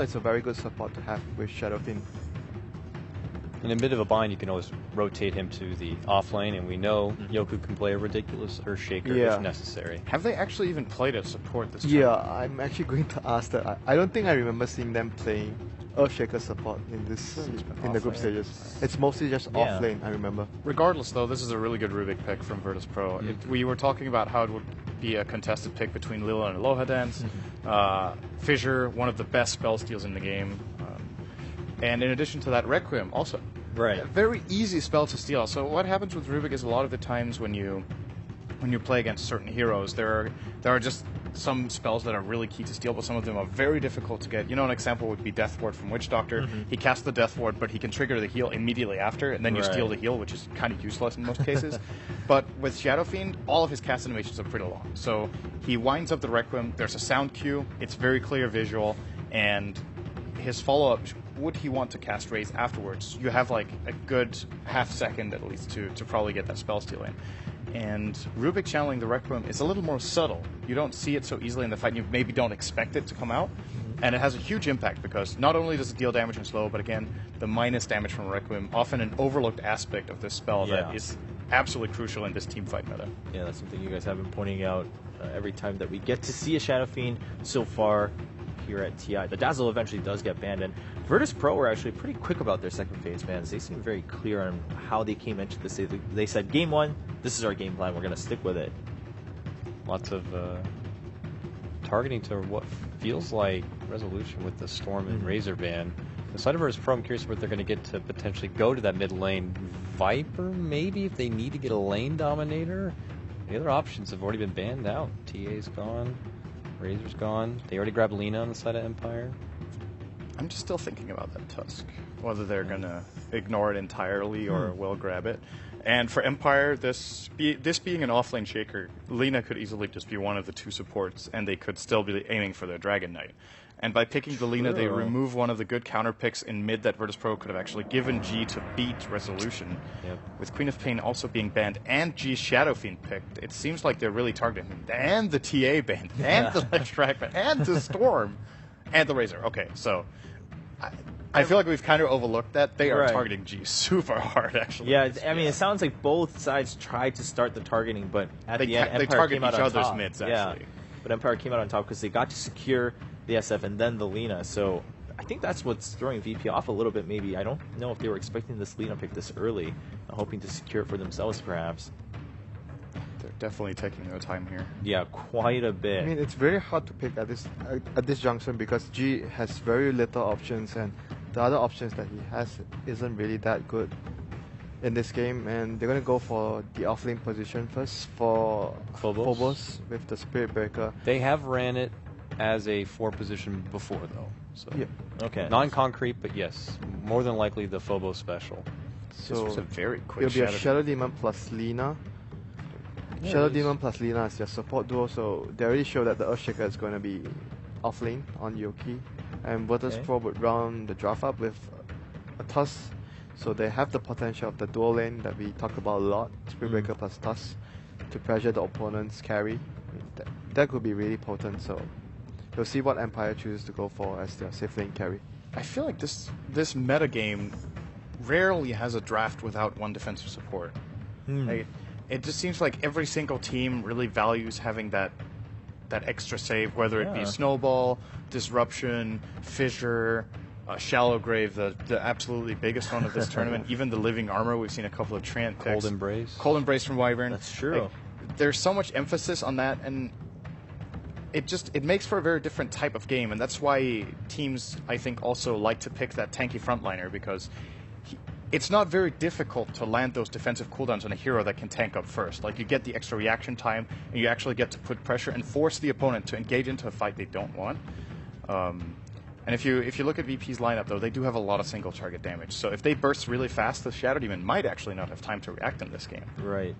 It's a very good support to have with Shadowfin. In a bit of a bind, you can always rotate him to the off lane, and we know Yoku can play a ridiculous Earthshaker if necessary. Have they actually even played a support this Yeah, tournament? I'm actually going to ask that. I don't think I remember seeing them playing Earthshaker support in the group stages. It's mostly just off lane, I remember. Regardless, though, this is a really good Rubik pick from Virtus Pro. We were talking about how it would be a contested pick between Lila and Aloha Dance. Fissure, one of the best spell steals in the game. And in addition to that, Requiem, also a very easy spell to steal. So what happens with Rubik is a lot of the times when you play against certain heroes, there are just some spells that are really key to steal, but some of them are very difficult to get. You know, an example would be Death Ward from Witch Doctor. He casts the Death Ward, but he can trigger the heal immediately after, and then you steal the heal, which is kind of useless in most cases. But with Shadow Fiend, all of his cast animations are pretty long. So he winds up the Requiem, there's a sound cue, it's very clear visual, and his follow-up, would he want to cast Raise afterwards, you have like a good half second at least to probably get that spell steal in. And Rubik channeling the Requiem is a little more subtle. You don't see it so easily in the fight, and you maybe don't expect it to come out. And it has a huge impact because not only does it deal damage and slow, but again, the minus damage from Requiem, often an overlooked aspect of this spell that is absolutely crucial in this team fight meta. Yeah, that's something you guys have been pointing out every time that we get to see a Shadow Fiend so far here at TI. The Dazzle eventually does get banned, and Virtus Pro were actually pretty quick about their second phase bans. They seem very clear on how they came into this. They said, game one, this is our game plan, we're going to stick with it. Lots of targeting to what feels like resolution with the Storm and Razor ban. The side of Virtus Pro, I'm curious what they're going to get to potentially go to that mid lane. Viper, maybe, if they need to get a lane dominator. The other options have already been banned out. TA's gone. Razor's gone. They already grabbed Lina on the side of Empire. I'm just still thinking about that Tusk, whether they're going to ignore it entirely or will grab it. And for Empire, this being an offlane shaker, Lina could easily just be one of the two supports, and they could still be aiming for their Dragon Knight. And by picking the Lina, they remove one of the good counter picks in mid that Virtus Pro could have actually given G to beat Resolution. With Queen of Pain also being banned and G's Shadow Fiend picked, it seems like they're really targeting him. And the TA banned, and the Ledge ban, and the Storm, and the Razor. Okay, so I feel like we've kind of overlooked that. They are targeting G super hard, actually. Yeah, I mean, it sounds like both sides tried to start the targeting, but at the end, Empire they target came out each on other's top. mids, actually. But Empire came out on top because they got to secure the SF and then the Lina. So I think that's what's throwing VP off a little bit, maybe. I don't know if they were expecting this Lina pick this early, hoping to secure it for themselves, perhaps. They're definitely taking their time here. Yeah, quite a bit. I mean, it's very hard to pick at this junction because G has very little options, and the other options that he has isn't really that good in this game. And they're going to go for the offlane position first for Phobos with the Spirit Breaker. They have ran it as a 4 position before, though. So okay. Non-concrete, but yes, more than likely the Phobos special. So this was a very quick it'll be a Shadow Demon plus Lina. Shadow Demon plus Lina is their support duo, so they already show that the Earthshaker is going to be offlane on Yoki. And Virtus Pro would round the draft up with a Tusk, so they have the potential of the dual lane that we talk about a lot, Spirit Breaker plus Tusk, to pressure the opponent's carry. I mean, that could be really potent, so we'll see what Empire chooses to go for as their safe lane carry. I feel like this metagame rarely has a draft without one defensive support. Like, it just seems like every single team really values having that extra save, whether it be Snowball, Disruption, Fissure, Shallow Grave, the absolutely biggest one of this tournament, even the Living Armor. We've seen a couple of Treant picks. Cold Embrace. Cold Embrace from Wyvern. That's true. Like, there's so much emphasis on that, and it makes for a very different type of game, and that's why teams, I think, also like to pick that tanky frontliner, because it's not very difficult to land those defensive cooldowns on a hero that can tank up first. Like, you get the extra reaction time, and you actually get to put pressure and force the opponent to engage into a fight they don't want. And if you look at VP's lineup, though, they do have a lot of single target damage. So if they burst really fast, the Shadow Demon might actually not have time to react in this game. Right.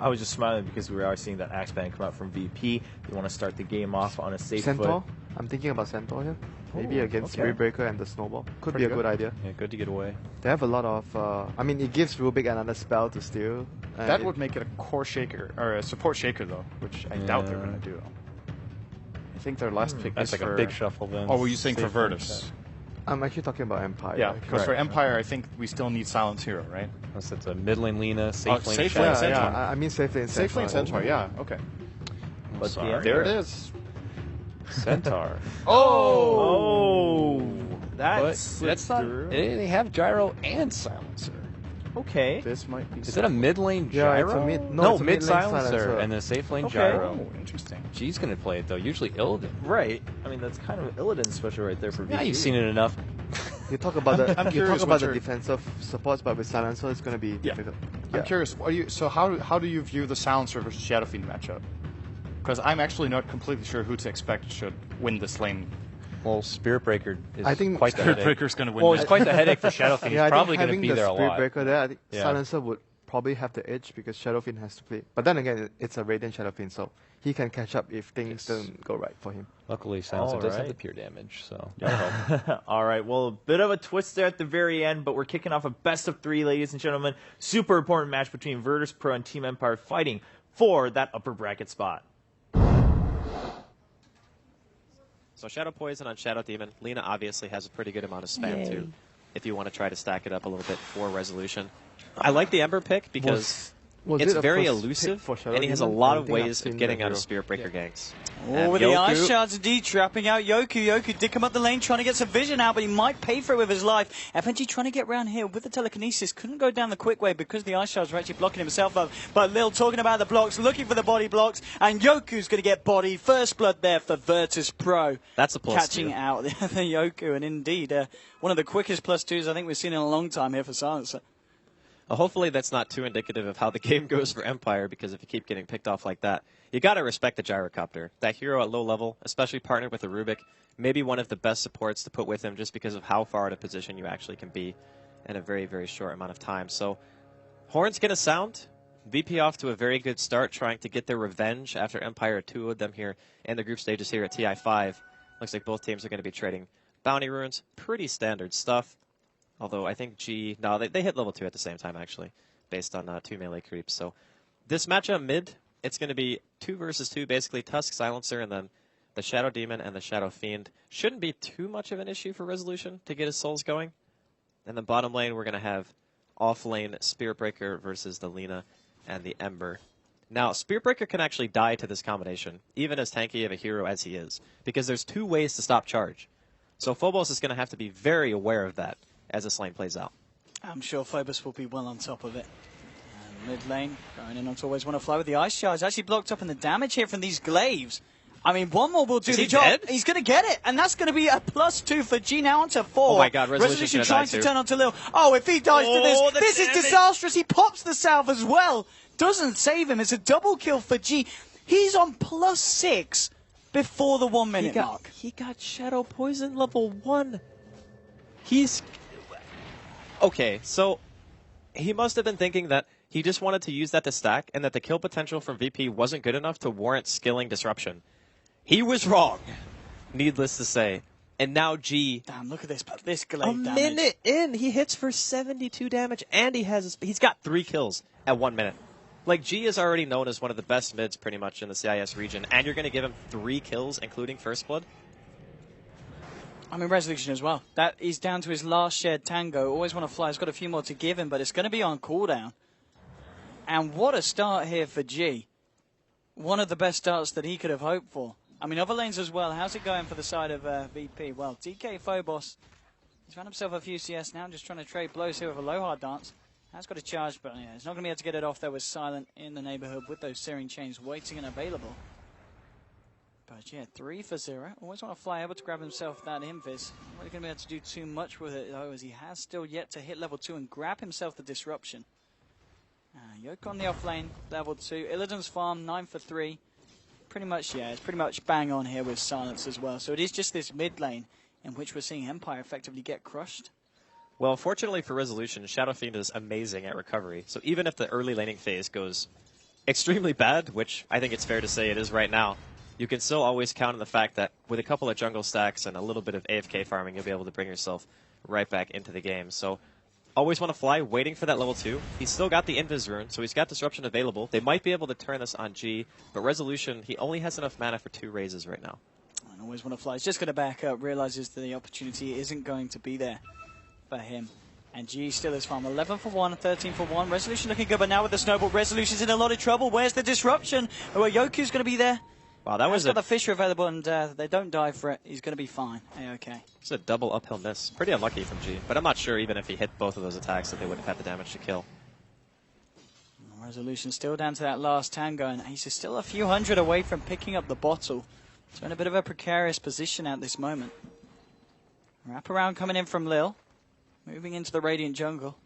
I was just smiling because we are seeing that Axe Band come out from VP. They want to start the game off on a safe Centaur? foot. I'm thinking about Centaur here. Maybe against Spirit Breaker and the Snowball. Could be a good idea. Yeah, good to get away. They have a lot of... I mean, it gives Rubik another spell to steal. That would make it a core shaker, or a support shaker, though, which I doubt they're going to do. think their last pick That's is like for... a big shuffle then. Oh, were you saying for Safe Virtus? I'm actually talking about Empire. Yeah, because for correct. Empire, I think we still need Silence Hero, right? Unless it's a mid lane Lina, safe lane safe Shadow lane Yeah, Centaur. yeah, I mean safe lane Safe lane Centaur. Centaur, yeah, okay. But Sorry. There it is. Centaur. Oh, that's That's not. They have gyro and silencer. okay. This might be... Is that a mid lane Yeah, gyro? it's a mid- no, no it's a mid mid lane silencer silencer. and a safe lane Okay. gyro. Oh, interesting. G's gonna play it though. Usually Illidan. Right. I mean, that's kind of Illidan special right there for Yeah, VP. you've seen it enough. You talk about the I'm you curious talk what about the your- defensive supports, but with Silencer it's gonna be Yeah. difficult. I'm curious, so how do you view the Silencer versus Shadow Fiend matchup? Because I'm actually not completely sure who to expect should win this lane. Well, Spirit Breaker is I think quite the Spirit headache. Breaker's going to win Well, this. it's quite the headache for Shadow Fiend. Yeah, He's I probably think going to having be the there a Spirit lot. Breaker there, I think Yeah. Silencer would probably have the edge because Shadowfiend has to play. But then again, it's a Radiant Shadowfiend, so he can catch up if things don't go right for him. Luckily, Silencer does have Alright. the pure damage, so that'll help. All right, well, a bit of a twist there at the very end, but we're kicking off a best of three, ladies and gentlemen. Super important match between Virtus Pro and Team Empire fighting for that upper bracket spot. So Shadow Poison on Shadow Demon. Lina obviously has a pretty good amount of spam too, if you want to try to stack it up a little bit for resolution. I like the Ember pick because Was it's it a very first pick elusive, for Shadow and he has a Demon? lot I of think I've ways seen of getting the out of hero. Spirit Breaker ganks. Oh, And with the Yoku- ice shards indeed trapping out Yoku. Yoku did come up the lane trying to get some vision out, but he might pay for it with his life. FNG trying to get around here with the telekinesis. Couldn't go down the quick way because the ice shards were actually blocking himself up. But Lil talking about the blocks, looking for the body blocks, and Yoku's going to get bodied. First blood there for Virtus Pro. That's a plus Catching two. out the Yoku, and indeed one of the quickest plus twos I think we've seen in a long time here for Silencer. Hopefully that's not too indicative of how the game goes for Empire, because if you keep getting picked off like that, you got to respect the gyrocopter. That hero at low level, especially partnered with a Rubik, maybe one of the best supports to put with him just because of how far out of position you actually can be in a very, very short amount of time. So horn's going to sound. VP off to a very good start, trying to get their revenge after Empire 2-0'd them here in the group stages here at TI5. Looks like both teams are going to be trading bounty runes. Pretty standard stuff. Although I think G... No, they hit level 2 at the same time, actually, based on 2 melee creeps. So this matchup mid, it's going to be 2 versus 2, basically Tusk, Silencer, and then the Shadow Demon and the Shadow Fiend. Shouldn't be too much of an issue for Resolution to get his souls going. And then bottom lane, we're going to have off lane Spirit Breaker versus the Lina and the Ember. Now, Spirit Breaker can actually die to this combination, even as tanky of a hero as he is, because there's 2 ways to stop charge. So Phobos is going to have to be very aware of that as this lane plays out. I'm sure Phobos will be well on top of it. And mid lane, going in on to always want to fly with the ice charge. Actually blocked up in the damage here from these glaives. I mean, one more will do Is the he job. dead? He's going to get it, and that's going to be a +2 for G now onto 4. Oh my God, Resolution's gonna trying die to too. turn onto Lil. Oh, if he dies Oh, to the this is damage. disastrous. He pops the salve as well. Doesn't save him. It's a double kill for G. He's on +6 before the 1 minute mark. He got Shadow Poison level 1. He's... Okay, so he must have been thinking that he just wanted to use that to stack and that the kill potential from VP wasn't good enough to warrant skilling Disruption. He was wrong, needless to say. And now G, Damn, look at this a glaive damage. minute in, he hits for 72 damage, and he's got 3 kills at 1 minute. Like, G is already known as one of the best mids pretty much in the CIS region, and you're going to give him 3 kills, including First Blood? I mean, Resolution as well. That is down to his last shared tango. Always want to fly. He's got a few more to give him, but it's going to be on cooldown. And what a start here for G. One of the best starts that he could have hoped for. I mean, other lanes as well. How's it going for the side of VP? Well, DK Phobos, he's found himself a few CS now. Just trying to trade blows here with a low hard dance. Has got a charge, but yeah, he's not going to be able to get it off there with Silent in the neighborhood with those Searing Chains waiting and available. But yeah, 3 for 0. Always want to fly, able to grab himself that invis. Not really going to be able to do too much with it, though, as he has still yet to hit level 2 and grab himself the disruption. Yoke on the off lane, level 2. Illidan's farm, 9 for 3. Pretty much, yeah, it's pretty much bang on here with Silence as well. So it is just this mid lane in which we're seeing Empire effectively get crushed. Well, fortunately for Resolution, Shadow Fiend is amazing at recovery. So even if the early laning phase goes extremely bad, which I think it's fair to say it is right now, you can still always count on the fact that with a couple of jungle stacks and a little bit of AFK farming, you'll be able to bring yourself right back into the game. So always want to fly, waiting for that level 2. He's still got the Invis rune, so he's got Disruption available. They might be able to turn this on G, but Resolution, he only has enough mana for 2 raises right now. Always want to fly. He's just going to back up, realizes that the opportunity isn't going to be there for him. And G still is farm. 11 for 1, 13 for 1. Resolution looking good, but now with the snowball, Resolution's in a lot of trouble. Where's the disruption? Oh, Yoku's going to be there. Wow, that was got the Fisher available, and they don't die for it. He's going to be fine. Okay. It's a double uphill miss. Pretty unlucky from G, but I'm not sure even if he hit both of those attacks that they would have had the damage to kill. Resolution still down to that last tango, and he's still a few hundred away from picking up the bottle. So in a bit of a precarious position at this moment. Wrap around coming in from Lil. Moving into the Radiant jungle.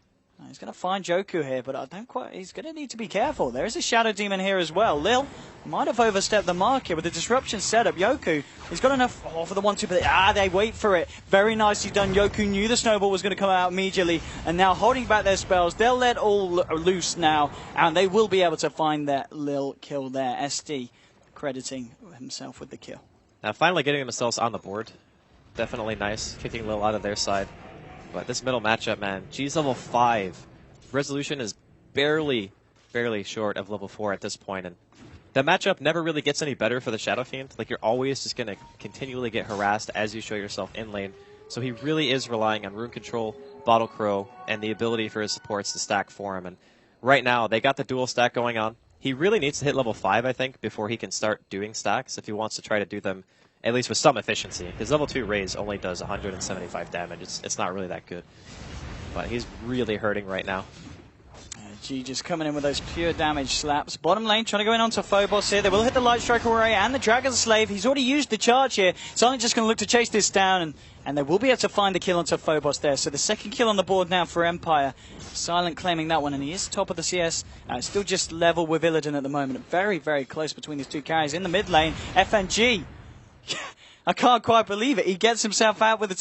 He's going to find Joku here, but I don't quite. He's going to need to be careful. There is a Shadow Demon here as well. Lil might have overstepped the mark here with the disruption setup. Yoku, he's got enough for the 1-2, but they wait for it. Very nicely done. Yoku knew the snowball was going to come out immediately, and now holding back their spells. They'll let all loose now, and they will be able to find that Lil kill there. SD crediting himself with the kill. Now finally getting themselves on the board. Definitely nice. Kicking Lil out of their side. But this middle matchup, man, G's level 5. Resolution is barely short of level 4 at this point. And the matchup never really gets any better for the Shadow Fiend. Like, you're always just going to continually get harassed as you show yourself in lane. So he really is relying on rune control, Bottle Crow, and the ability for his supports to stack for him. And right now, they got the dual stack going on. He really needs to hit level 5, I think, before he can start doing stacks if he wants to try to do them at least with some efficiency. His level 2 raise only does 175 damage. It's not really that good. But he's really hurting right now. G just coming in with those pure damage slaps. Bottom lane trying to go in onto Phobos here. They will hit the Light Striker Array and the Dragon's Slave. He's already used the charge here. Silent just going to look to chase this down, and they will be able to find the kill onto Phobos there. So the second kill on the board now for Empire. Silent claiming that one, and he is top of the CS. Still just level with Illidan at the moment. Very, very close between these two carries. In the mid lane, FNG. I can't quite believe it. He gets himself out with a